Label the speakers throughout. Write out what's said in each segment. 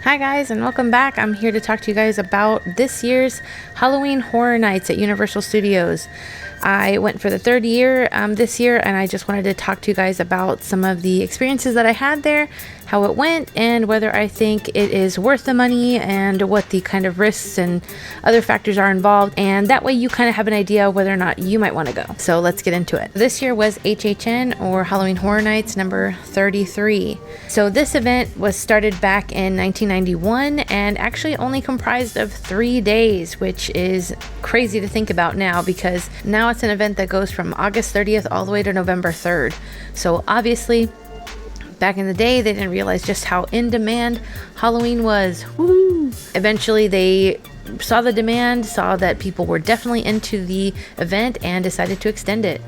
Speaker 1: Hi guys, and welcome back. I'm here to talk to you guys about this year's Halloween Horror Nights at Universal Studios. I went for the third year this year, and I just wanted to talk to you guys about some of the experiences that I had there, how it went, and whether I think it is worth the money and what the kind of risks and other factors are involved. And that way you kind of have an idea of whether or not you might want to go. So let's get into it. This year was HHN, or Halloween Horror Nights, number 33. So this event was started back in 1991 and actually only comprised of 3 days, which is crazy to think about now, because now it's an event that goes from August 30th all the way to November 3rd. So obviously, back in the day, they didn't realize just how in demand Halloween was. Woo! Eventually, they saw the demand, saw that people were definitely into the event, and decided to extend it.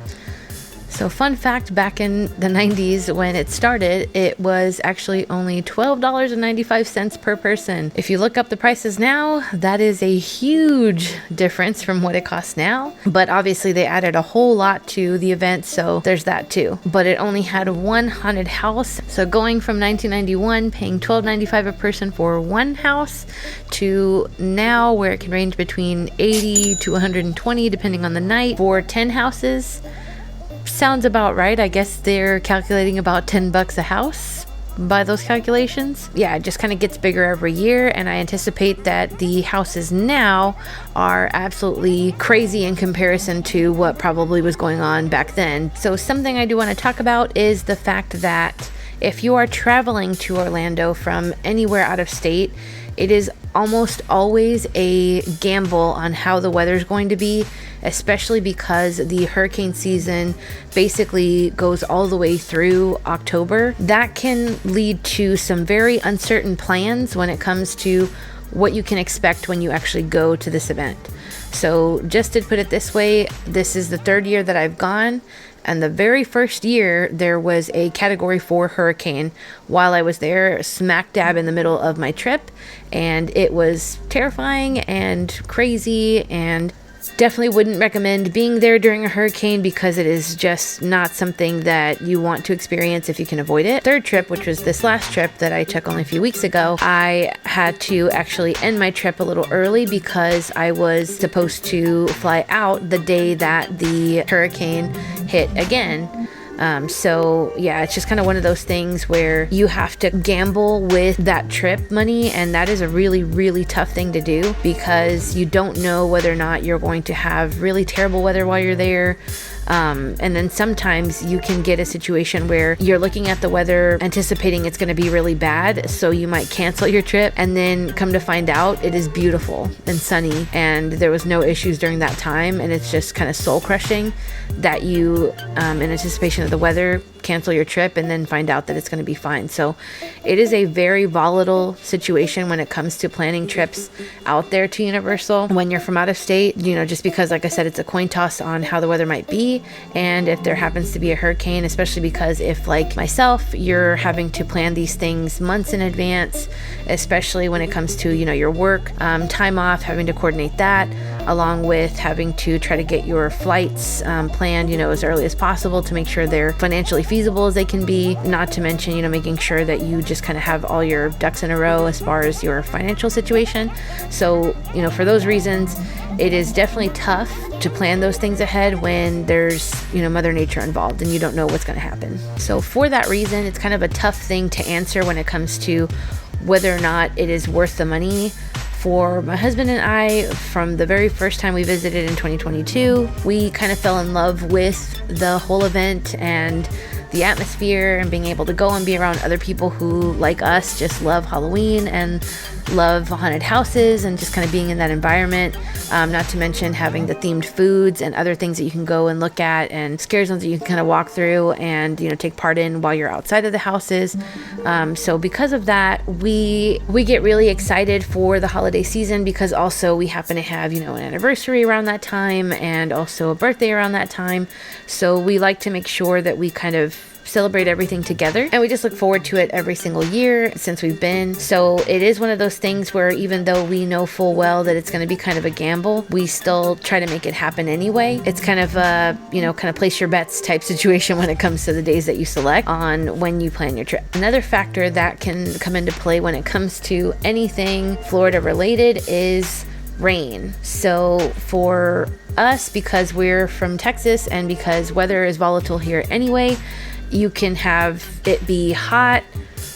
Speaker 1: So fun fact, back in the 90s when it started, it was actually only $12.95 per person. If you look up the prices now, that is a huge difference from what it costs now. But obviously they added a whole lot to the event, so there's that too. But it only had one haunted house. So going from 1991 paying $12.95 a person for one house to now where it can range between $80 to $120 depending on the night for 10 houses. Sounds about right. I guess they're calculating about $10 a house by those calculations. Yeah, it just kind of gets bigger every year, and I anticipate that the houses now are absolutely crazy in comparison to what probably was going on back then. So something I do want to talk about is the fact that if you are traveling to Orlando from anywhere out of state, it is almost always a gamble on how the weather's going to be, especially because the hurricane season basically goes all the way through October. That can lead to some very uncertain plans when it comes to what you can expect when you actually go to this event. So just to put it this way, this is the third year that I've gone, and the very first year there was a Category 4 hurricane while I was there, smack dab in the middle of my trip, and it was terrifying and crazy, and definitely wouldn't recommend being there during a hurricane because it is just not something that you want to experience if you can avoid it. Third trip, which was this last trip that I took only a few weeks ago, I had to actually end my trip a little early because I was supposed to fly out the day that the hurricane hit again. So yeah, it's just kind of one of those things where you have to gamble with that trip money, and that is a really, really tough thing to do because you don't know whether or not you're going to have really terrible weather while you're there. And then sometimes you can get a situation where you're looking at the weather anticipating it's going to be really bad, so you might cancel your trip, and then come to find out it is beautiful and sunny and there was no issues during that time, and it's just kind of soul crushing that you in anticipation of the weather cancel your trip and then find out that it's going to be fine. So it is a very volatile situation when it comes to planning trips out there to Universal when you're from out of state, just because, like I said, it's a coin toss on how the weather might be and if there happens to be a hurricane, especially because if, like myself, you're having to plan these things months in advance, especially when it comes to your work time off, having to coordinate that along with having to try to get your flights planned as early as possible to make sure they're financially feasible as they can be, not to mention making sure that you just kind of have all your ducks in a row as far as your financial situation. So for those reasons, it is definitely tough to plan those things ahead when there's Mother Nature involved and you don't know what's going to happen. So for that reason, it's kind of a tough thing to answer when it comes to whether or not it is worth the money. For my husband and I, from the very first time we visited in 2022, we kind of fell in love with the whole event and the atmosphere and being able to go and be around other people who, like us, just love Halloween and love haunted houses and just kind of being in that environment. Not to mention having the themed foods and other things that you can go and look at and scare zones that you can kind of walk through and take part in while you're outside of the houses. So because of that, we get really excited for the holiday season because also we happen to have an anniversary around that time and also a birthday around that time. So we like to make sure that we kind of celebrate everything together, and we just look forward to it every single year since we've been. So it is one of those things where even though we know full well that it's going to be kind of a gamble, we still try to make it happen anyway. It's kind of a, kind of place your bets type situation when it comes to the days that you select on when you plan your trip. Another factor that can come into play when it comes to anything Florida related is rain. So for us, because we're from Texas and because weather is volatile here anyway, you can have it be hot,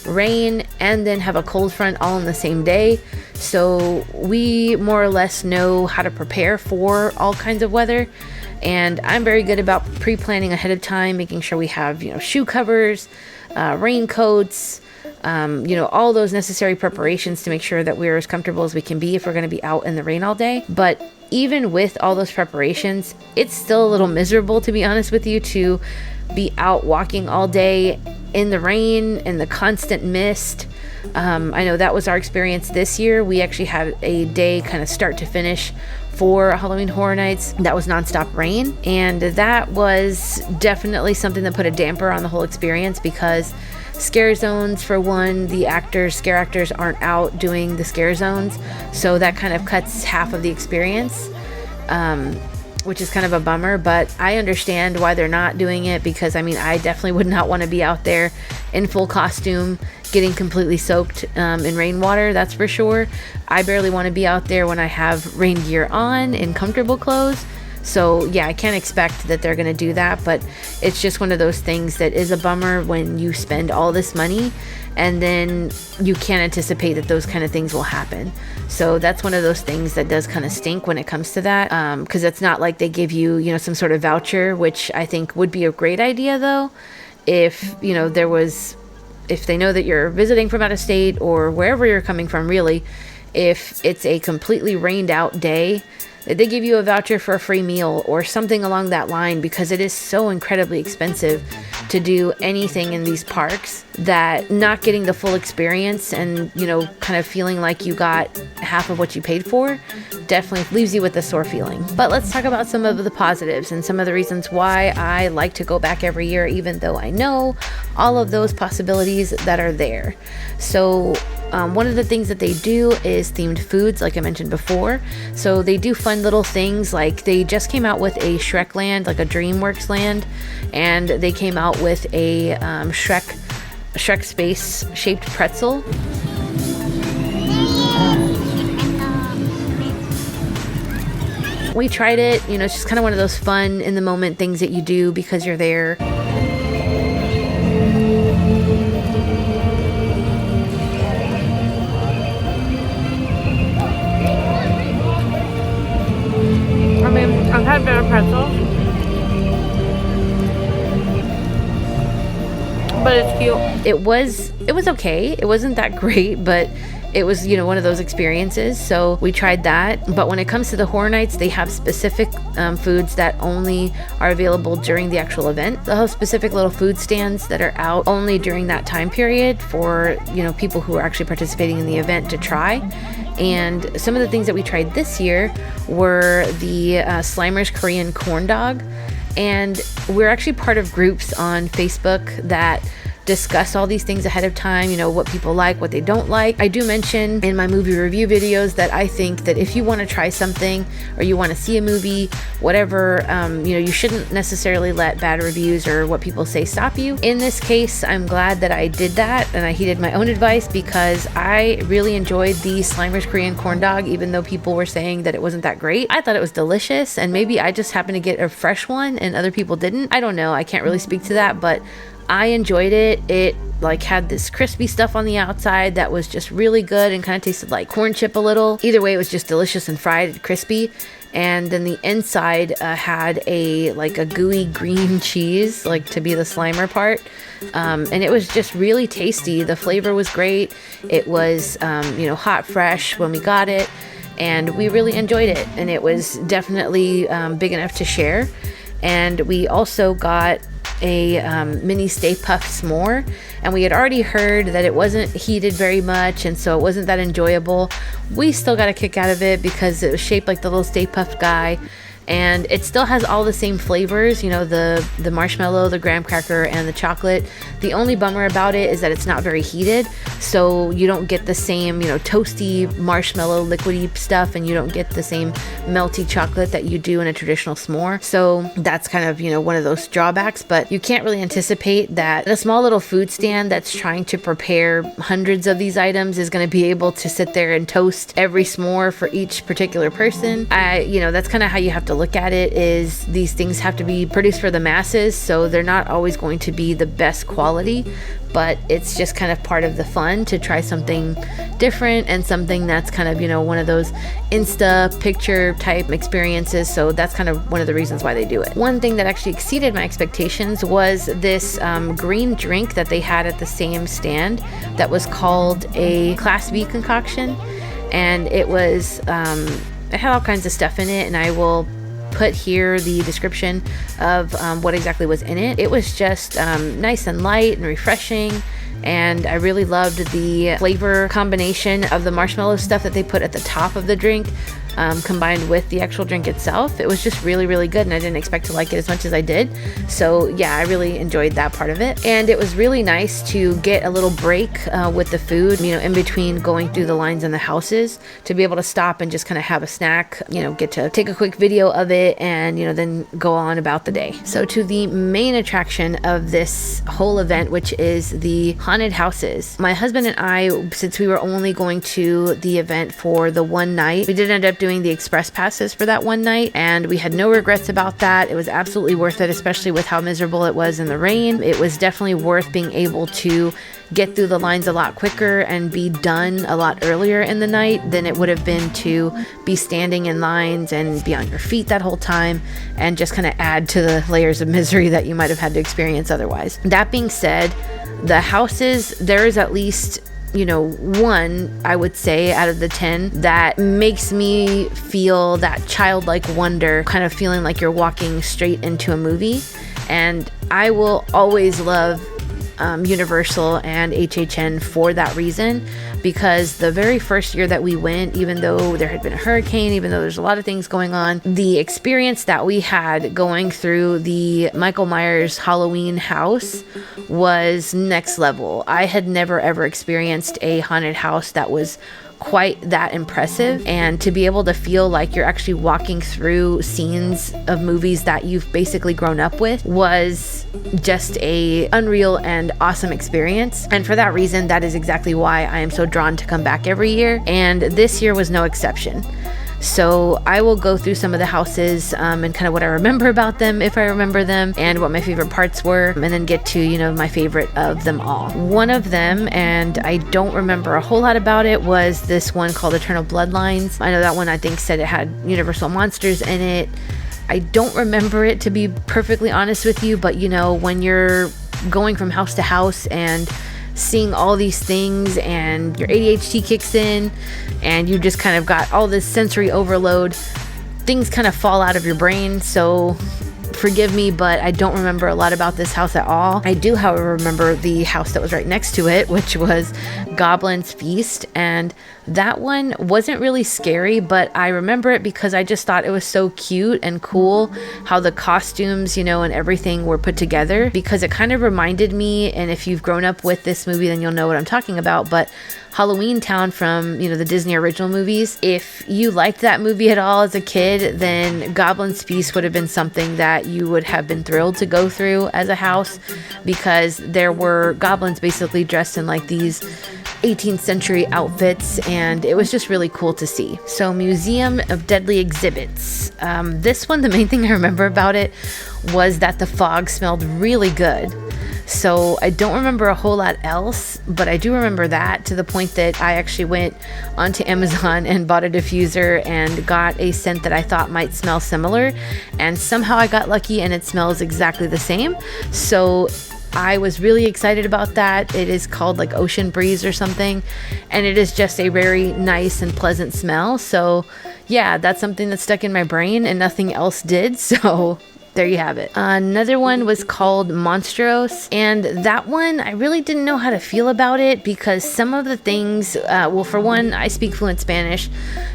Speaker 1: rain, and then have a cold front all in the same day. So we more or less know how to prepare for all kinds of weather. And I'm very good about pre-planning ahead of time, making sure we have, shoe covers, raincoats, all those necessary preparations to make sure that we're as comfortable as we can be if we're going to be out in the rain all day. But even with all those preparations, it's still a little miserable, to be honest with you, to be out walking all day in the rain and the constant mist. I know that was our experience this year. We actually had a day kind of start to finish for Halloween Horror Nights that was nonstop rain, and that was definitely something that put a damper on the whole experience, because scare zones, for one, the scare actors aren't out doing the scare zones, so that kind of cuts half of the experience, which is kind of a bummer. But I understand why they're not doing it, because I definitely would not want to be out there in full costume getting completely soaked in rainwater, that's for sure. I barely want to be out there when I have rain gear on in comfortable clothes. So yeah, I can't expect that they're going to do that, but it's just one of those things that is a bummer when you spend all this money and then you can't anticipate that those kind of things will happen. So that's one of those things that does kind of stink when it comes to that, because it's not like they give you, some sort of voucher, which I think would be a great idea though, if, if they know that you're visiting from out of state or wherever you're coming from, really, if it's a completely rained out day, they give you a voucher for a free meal or something along that line, because it is so incredibly expensive to do anything in these parks that not getting the full experience and, kind of feeling like you got half of what you paid for definitely leaves you with a sore feeling. But let's talk about some of the positives and some of the reasons why I like to go back every year, even though I know all of those possibilities that are there. So one of the things that they do is themed foods, like I mentioned before. So they do fun little things, like they just came out with a Shrek land, like a DreamWorks land, and they came out with a Shrek space shaped pretzel. We tried it, it's just kind of one of those fun in the moment things that you do because you're there. I've had better pretzels, but it's cute. It was okay. It wasn't that great, but it was, one of those experiences. So we tried that. But when it comes to the Horror Nights, they have specific foods that only are available during the actual event. They'll have specific little food stands that are out only during that time period for, people who are actually participating in the event to try. And some of the things that we tried this year were the Slimer's Korean corn dog. And we're actually part of groups on Facebook that discuss all these things ahead of time, what people like, what they don't like. I do mention in my movie review videos that I think that if you want to try something or you want to see a movie, whatever, you shouldn't necessarily let bad reviews or what people say stop you. In this case, I'm glad that I did that and I heeded my own advice, because I really enjoyed the Slimer's Korean corn dog, even though people were saying that it wasn't that great. I thought it was delicious, and maybe I just happened to get a fresh one and other people didn't. I don't know. I can't really speak to that, but I enjoyed it. It had this crispy stuff on the outside that was just really good and kind of tasted like corn chip a little. Either way, it was just delicious and fried and crispy. And then the inside had a gooey green cheese, to be the Slimer part. And it was just really tasty. The flavor was great. It was, hot, fresh when we got it. And we really enjoyed it. And it was definitely big enough to share. And we also got a mini Stay Puft s'more, and we had already heard that it wasn't heated very much, and so it wasn't that enjoyable. We still got a kick out of it because it was shaped like the little Stay Puft guy, and it still has all the same flavors, you know, the marshmallow, the graham cracker, and the chocolate. The only bummer about it is that it's not very heated, so you don't get the same, you know, toasty marshmallow liquidy stuff, and you don't get the same melty chocolate that you do in a traditional s'more. So that's kind of, you know, one of those drawbacks, but you can't really anticipate that a small little food stand that's trying to prepare hundreds of these items is going to be able to sit there and toast every s'more for each particular person. You know, that's kind of how you have to look at it, is these things have to be produced for the masses, so they're not always going to be the best quality, but it's just kind of part of the fun to try something different and something that's kind of, you know, one of those Insta picture type experiences. So that's kind of one of the reasons why they do it. One thing that actually exceeded my expectations was this green drink that they had at the same stand that was called a Class B concoction, and it was it had all kinds of stuff in it, and I will put here the description of what exactly was in it. It was just nice and light and refreshing, and I really loved the flavor combination of the marshmallow stuff that they put at the top of the drink, combined with the actual drink itself. It was just really, really good, and I didn't expect to like it as much as I did. So yeah, I really enjoyed that part of it. And it was really nice to get a little break with the food, you know, in between going through the lines in the houses, to be able to stop and just kind of have a snack, you know, get to take a quick video of it, and, you know, then go on about the day. So to the main attraction of this whole event, which is the haunted houses. My husband and I, since we were only going to the event for the one night, we did end up doing the express passes for that one night, and we had no regrets about that. It was absolutely worth it, especially with how miserable it was in the rain. It was definitely worth being able to get through the lines a lot quicker and be done a lot earlier in the night than it would have been to be standing in lines and be on your feet that whole time, and just kind of add to the layers of misery that you might have had to experience otherwise. That being said, the houses, there is at least, you know, one, I would say, out of the 10 that makes me feel that childlike wonder, kind of feeling like you're walking straight into a movie. And I will always love Universal and HHN for that reason, because the very first year that we went, even though there had been a hurricane, even though there's a lot of things going on, the experience that we had going through the Michael Myers Halloween house was next level. I had never ever experienced a haunted house that was quite that impressive, and to be able to feel like you're actually walking through scenes of movies that you've basically grown up with was just a unreal and awesome experience. And for that reason, that is exactly why I am so drawn to come back every year, and this year was no exception. So I will go through some of the houses and kind of what I remember about them, if I remember them, and what my favorite parts were, and then get to, you know, my favorite of them all. One of them, and I don't remember a whole lot about it, was this one called Eternal Bloodlines. I know that one, I think, said it had Universal monsters in it. I don't remember it, to be perfectly honest with you, but, you know, when you're going from house to house and seeing all these things and your ADHD kicks in and you just kind of got all this sensory overload, things kind of fall out of your brain. So forgive me, but I don't remember a lot about this house at all. I do, however, remember the house that was right next to it, which was Goblin's Feast, and that one wasn't really scary, but I remember it because I just thought it was so cute and cool how the costumes, you know, and everything were put together, because it kind of reminded me, and if you've grown up with this movie, then you'll know what I'm talking about, but Halloween Town from, you know, the Disney original movies. If you liked that movie at all as a kid, then Goblin's Feast would have been something that you would have been thrilled to go through as a house, because there were goblins basically dressed in like these 18th century outfits, and it was just really cool to see. So Museum of Deadly Exhibits. This one, the main thing I remember about it was that the fog smelled really good. So I don't remember a whole lot else, but I do remember that, to the point that I actually went onto Amazon and bought a diffuser and got a scent that I thought might smell similar, and somehow I got lucky and it smells exactly the same. So I was really excited about that. It is called like Ocean Breeze or something, and it is just a very nice and pleasant smell. So yeah, that's something that stuck in my brain and nothing else did. So there you have it. Another one was called Monstros, and that one I really didn't know how to feel about it because some of the things, well, for one, I speak fluent Spanish,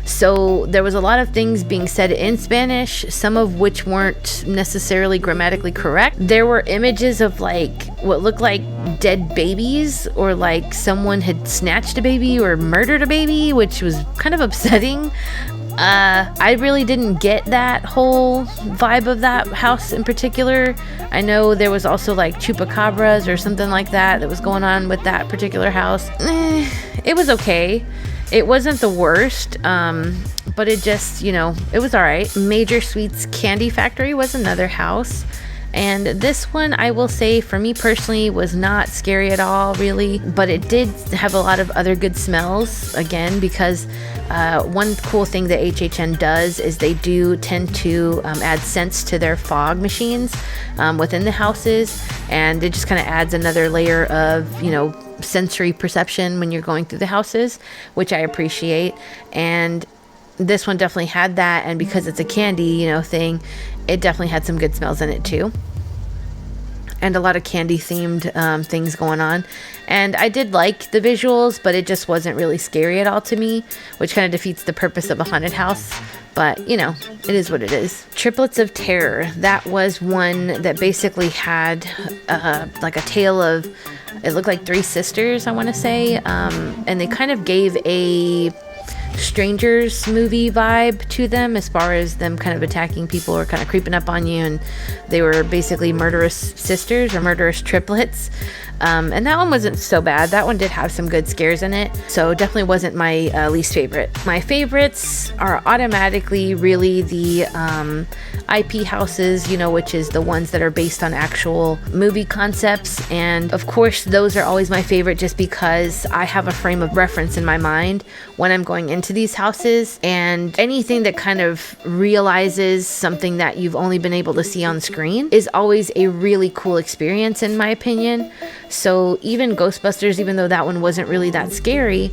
Speaker 1: so there was a lot of things being said in Spanish, some of which weren't necessarily grammatically correct. There were images of like what looked like dead babies, or like someone had snatched a baby or murdered a baby, which was kind of upsetting. I really didn't get that whole vibe of that house in particular. I know there was also like chupacabras or something like that was going on with that particular house. It was okay. It wasn't the worst, but it just, it was all right. Major Sweets Candy Factory was another house. And this one, I will say, for me personally, was not scary at all, really. But it did have a lot of other good smells, again, because one cool thing that HHN does is they do tend to add scents to their fog machines within the houses. And it just kind of adds another layer of, sensory perception when you're going through the houses, which I appreciate. And this one definitely had that, and because it's a candy, thing, it definitely had some good smells in it too, and a lot of candy themed things going on. And I did like the visuals, but it just wasn't really scary at all to me, which kind of defeats the purpose of a haunted house. But it is what it is. Triplets of Terror, that was one that basically had like a tale of, it looked like three sisters, I want to say, and they kind of gave a Strangers movie vibe to them, as far as them kind of attacking people or kind of creeping up on you, and they were basically murderous sisters or murderous triplets. And that one wasn't so bad. That one did have some good scares in it, so definitely wasn't my least favorite. My favorites are automatically really the IP houses, which is the ones that are based on actual movie concepts. And of course, those are always my favorite just because I have a frame of reference in my mind when I'm going into these houses, and anything that kind of realizes something that you've only been able to see on screen is always a really cool experience, in my opinion. So even Ghostbusters, even though that one wasn't really that scary,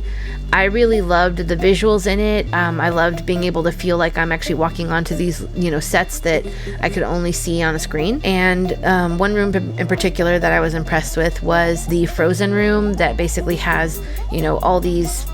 Speaker 1: I really loved the visuals in it. I loved being able to feel like I'm actually walking onto these, sets that I could only see on a screen. And one room in particular that I was impressed with was the Frozen room that basically has, all these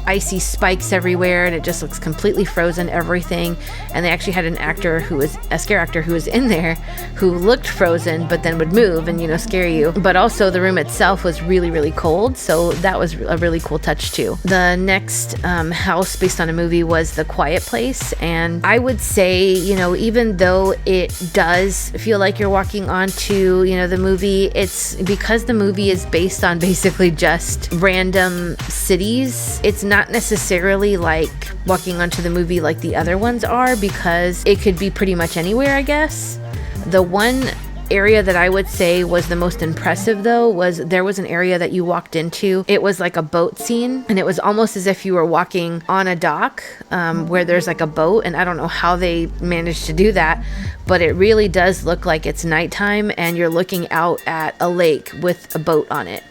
Speaker 1: icy spikes everywhere, and it just looks completely frozen, everything. And they actually had a scare actor who was in there who looked frozen but then would move and scare you. But also the room itself was really, really cold, so that was a really cool touch too. The next house based on a movie was The Quiet Place, and I would say, even though it does feel like you're walking onto the movie, it's because the movie is based on basically just random cities. It's not necessarily like walking onto the movie like the other ones are, because it could be pretty much anywhere, I guess. The one area that I would say was the most impressive, though, was there was an area that you walked into. It was like a boat scene, and it was almost as if you were walking on a dock where there's like a boat, and I don't know how they managed to do that, but it really does look like it's nighttime and you're looking out at a lake with a boat on it.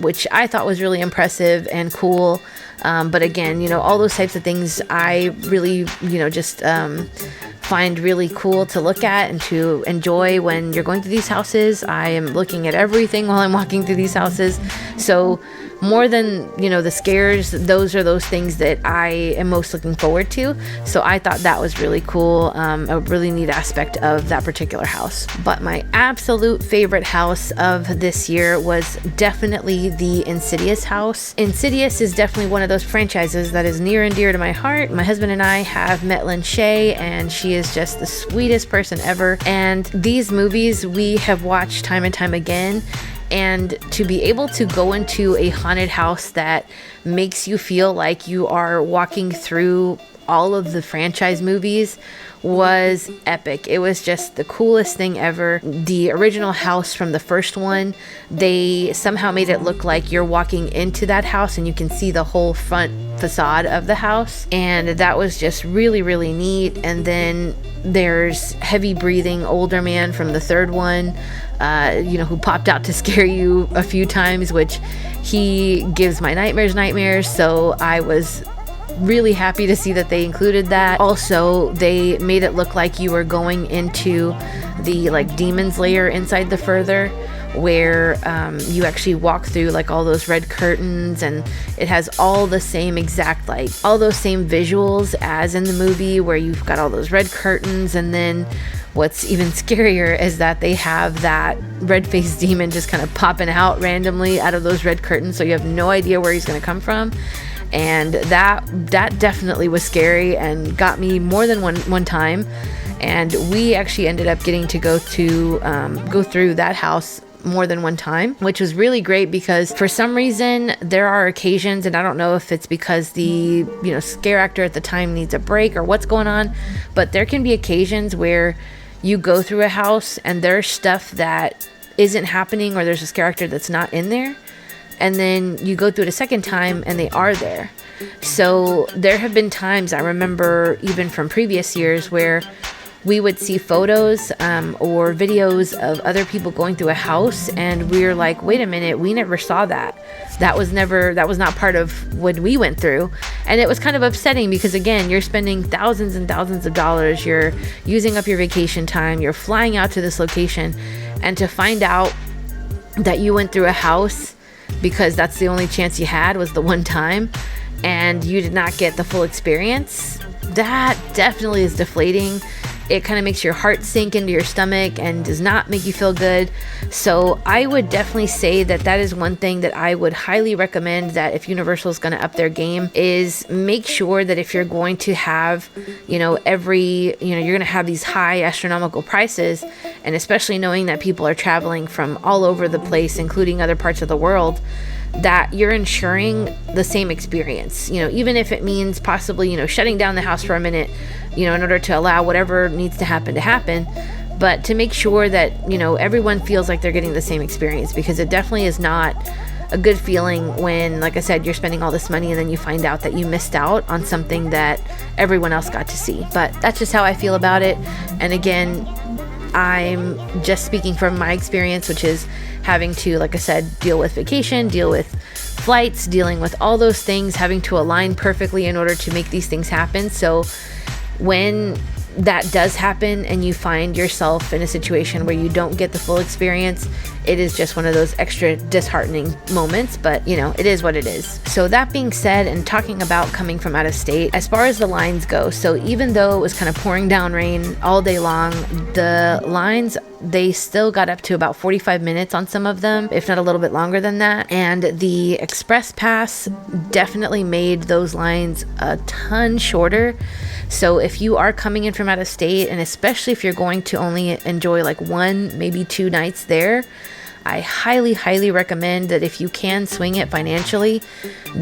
Speaker 1: Which I thought was really impressive and cool. But again, all those types of things I really, just find really cool to look at and to enjoy when you're going through these houses. I am looking at everything while I'm walking through these houses. So more than, the scares, those are those things that I am most looking forward to. So I thought that was really cool, a really neat aspect of that particular house. But my absolute favorite house of this year was definitely the Insidious house. Insidious is definitely one of those franchises that is near and dear to my heart. My husband and I have met Lynn Shay, and she is just the sweetest person ever. And these movies we have watched time and time again. And to be able to go into a haunted house that makes you feel like you are walking through all of the franchise movies was epic. It was just the coolest thing ever. The original house from the first one, they somehow made it look like you're walking into that house and you can see the whole front facade of the house, and that was just really, really neat. And then there's heavy breathing older man from the third one, who popped out to scare you a few times, which he gives my nightmares. So I was really happy to see that they included that. Also, they made it look like you were going into the like demon's lair inside the Further, where you actually walk through like all those red curtains, and it has all the same exact, like all those same visuals as in the movie, where you've got all those red curtains. And then what's even scarier is that they have that red-faced demon just kind of popping out randomly out of those red curtains, so you have no idea where he's going to come from. And that definitely was scary and got me more than one time. And we actually ended up getting to go through that house more than one time, which was really great, because for some reason there are occasions, and I don't know if it's because the scare actor at the time needs a break or what's going on, but there can be occasions where you go through a house and there's stuff that isn't happening, or there's a scare actor that's not in there, and then you go through it a second time and they are there. So there have been times, I remember even from previous years, where we would see photos or videos of other people going through a house, and we're like, wait a minute, we never saw that. That was not part of what we went through. And it was kind of upsetting, because again, you're spending thousands and thousands of dollars, you're using up your vacation time, you're flying out to this location, and to find out that you went through a house because that's the only chance you had was the one time, and you did not get the full experience, that definitely is deflating. It kind of makes your heart sink into your stomach and does not make you feel good. So I would definitely say that is one thing that I would highly recommend, that if Universal is going to up their game, is make sure that if you're going to have, you're going to have these high astronomical prices, and especially knowing that people are traveling from all over the place, including other parts of the world, that you're ensuring the same experience, even if it means possibly, shutting down the house for a minute, in order to allow whatever needs to happen, but to make sure that, everyone feels like they're getting the same experience, because it definitely is not a good feeling when, like I said, you're spending all this money and then you find out that you missed out on something that everyone else got to see. But that's just how I feel about it. And again, I'm just speaking from my experience, which is having to, like I said, deal with vacation, deal with flights, dealing with all those things, having to align perfectly in order to make these things happen. So when that does happen and you find yourself in a situation where you don't get the full experience, it is just one of those extra disheartening moments, but it is what it is. So that being said, and talking about coming from out of state, as far as the lines go, so even though it was kind of pouring down rain all day long, the lines, they still got up to about 45 minutes on some of them, if not a little bit longer than that. And the Express Pass definitely made those lines a ton shorter. So if you are coming in from out of state, and especially if you're going to only enjoy like 1, maybe 2 nights there, I highly, highly recommend that if you can swing it financially,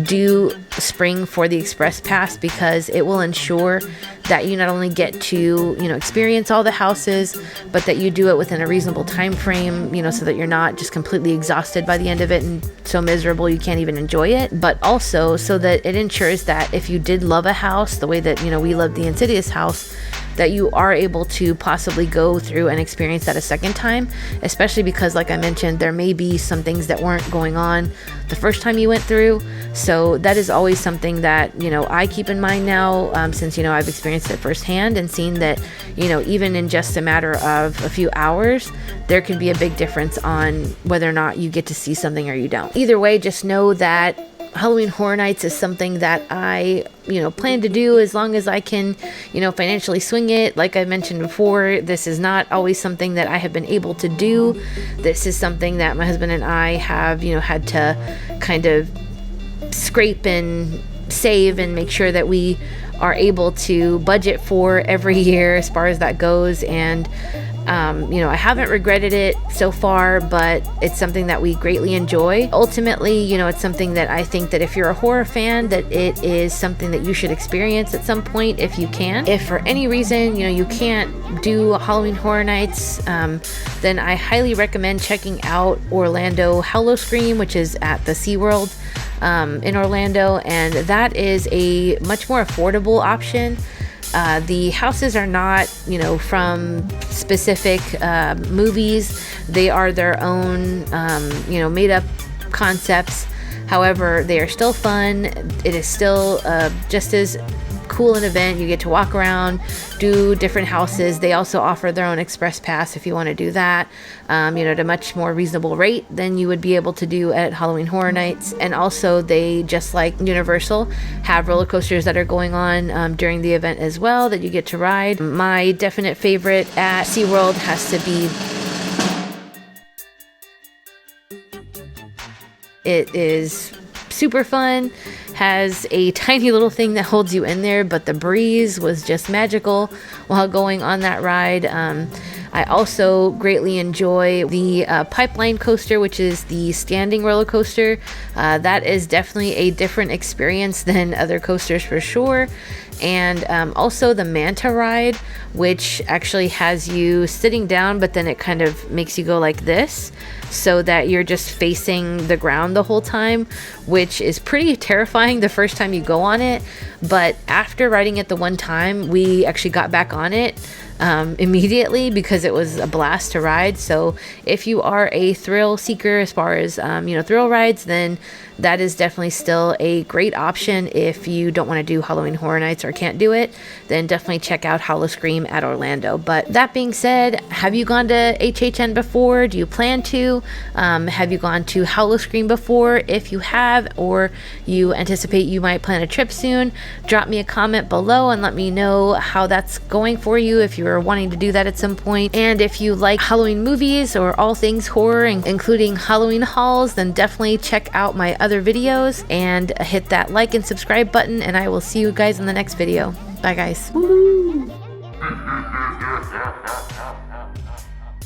Speaker 1: do spring for the Express Pass, because it will ensure that you not only get to, experience all the houses, but that you do it within a reasonable time frame, so that you're not just completely exhausted by the end of it and so miserable you can't even enjoy it. But also so that it ensures that if you did love a house the way that, we loved the Insidious house, that you are able to possibly go through and experience that a second time, especially because, like I mentioned, there may be some things that weren't going on the first time you went through. So that is always something that, I keep in mind now, since, I've experienced it firsthand and seen that, even in just a matter of a few hours, there can be a big difference on whether or not you get to see something or you don't. Either way, just know that Halloween Horror Nights is something that I, plan to do as long as I can, financially swing it. Like I mentioned before, this is not always something that I have been able to do. This is something that my husband and I have, had to kind of scrape and save and make sure that we are able to budget for every year as far as that goes. And I haven't regretted it so far, but it's something that we greatly enjoy. Ultimately, it's something that I think that if you're a horror fan, that it is something that you should experience at some point if you can. If for any reason, you can't do Halloween Horror Nights, then I highly recommend checking out Orlando Hallowscream, which is at the SeaWorld in Orlando, and that is a much more affordable option. The houses are not, from specific movies. They are their own, made up concepts However, they are still fun. It is still just as cool an event. You get to walk around, do different houses. They also offer their own express pass if you want to do that, at a much more reasonable rate than you would be able to do at Halloween Horror Nights. And also, they, just like Universal, have roller coasters that are going on during the event as well that you get to ride. My definite favorite at SeaWorld has to be, it is super fun, has a tiny little thing that holds you in there, but the breeze was just magical while going on that ride. I also greatly enjoy the pipeline coaster, which is the standing roller coaster. That is definitely a different experience than other coasters for sure. And also the manta ride, which actually has you sitting down, but then it kind of makes you go like this so that you're just facing the ground the whole time, which is pretty terrifying the first time you go on it. But after riding it the one time, we actually got back on it immediately because it was a blast to ride. So if you are a thrill seeker as far as thrill rides, then that is definitely still a great option. If you don't want to do Halloween Horror Nights or can't do it, then definitely check out Howl-O-Scream at Orlando. But that being said, have you gone to HHN before? Do you plan to? Have you gone to Howl-O-Scream before? If you have, or you anticipate you might plan a trip soon, drop me a comment below and let me know how that's going for you, if you're wanting to do that at some point. And if you like Halloween movies or all things horror, including Halloween hauls, then definitely check out my other videos and hit that like and subscribe button, and I will see you guys in the next video. Bye guys. Woo!